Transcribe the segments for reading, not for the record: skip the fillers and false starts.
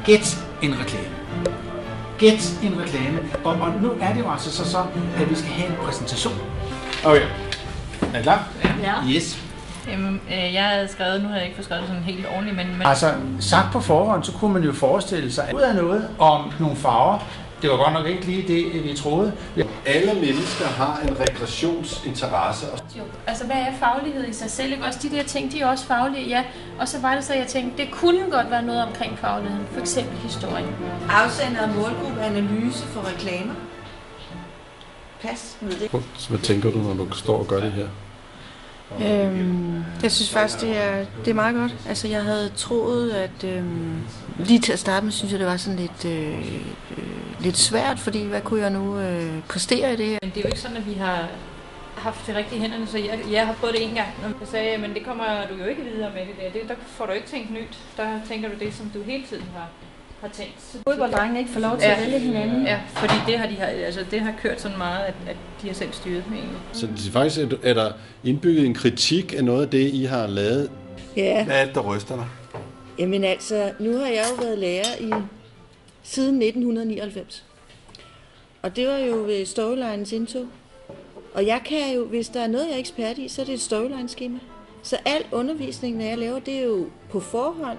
Gæt en reklame. Gæt en reklame. Og nu er det jo altså så, at vi skal have en præsentation. Okay. Er I klar? Ja. Yes. Jamen, jeg havde skrevet, nu havde jeg ikke fået skrevet sådan helt ordentligt, men... Altså, sagt på forhånd, så kunne man jo forestille sig ud af noget om nogle farver. Det var godt nok ikke lige det, vi troede. Alle mennesker har en rekreationsinteresse. Jo, altså hvad er faglighed i sig selv? Ikke? Også de der ting, de er også faglige, ja. Og så var det så, jeg tænkte, det kunne godt være noget omkring fagligheden. For eksempel historie. Afsender og målgruppe analyse for reklamer. Pas med det. Hvad tænker du, når du står og gør det her? Jeg synes faktisk, det er meget godt. Altså, jeg havde troet, at lige til at starte med, synes jeg, det var sådan lidt svært, fordi hvad kunne jeg nu præstere i det her? Men det er jo ikke sådan, at vi har haft det rigtige i hænderne, så jeg har prøvet det en gang, når jeg sagde, men det kommer du jo ikke videre med det der. Der får du ikke tænkt nyt. Der tænker du det, som du hele tiden har tænkt. Fodbolddrengene ikke får lov til at vælge hinanden. Ja, fordi det har kørt sådan meget, at de har selv styret med egentlig. Så det faktisk er der indbygget en kritik af noget af det, I har lavet? Ja. Hvad er det, der ryster dig? Jamen altså, nu har jeg jo været lærer siden 1999. Og det var jo ved Storylines indtog. Og jeg kan jo, hvis der er noget, jeg er ekspert i, så er det et storyline-skema. Så al undervisningen, jeg laver, det er jo på forhånd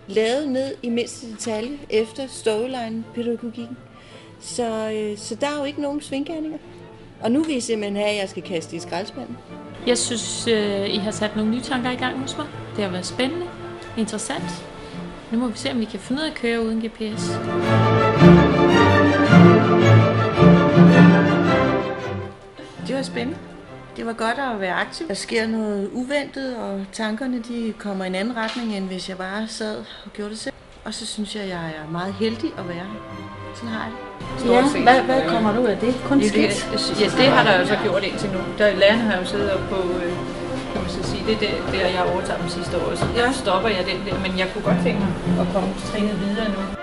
lavet ned i mindste detalje efter storyline-pædagogikken. Så der er jo ikke nogen svinggerninger. Og nu vil I simpelthen have, at jeg skal kaste i skraldespanden. Jeg synes, I har sat nogle nye tanker i gang hos mig. Det har været spændende, interessant. Nu må vi se, om vi kan finde ud af at køre uden GPS. Det var spændende. Det var godt at være aktiv. Der sker noget uventet, og tankerne de kommer i en anden retning, end hvis jeg bare sad og gjorde det selv. Og så synes jeg, jeg er meget heldig at være her. Sådan har jeg det. Ja, hvad kommer du af det? Kun skidt? Ja, det har der jo så gjort indtil nu. Lærerne har jo siddet op på, kan man så sige, det er der, jeg overtager dem sidste år. Så der stopper jeg den der, men jeg kunne godt tænke mig at komme trænet videre nu.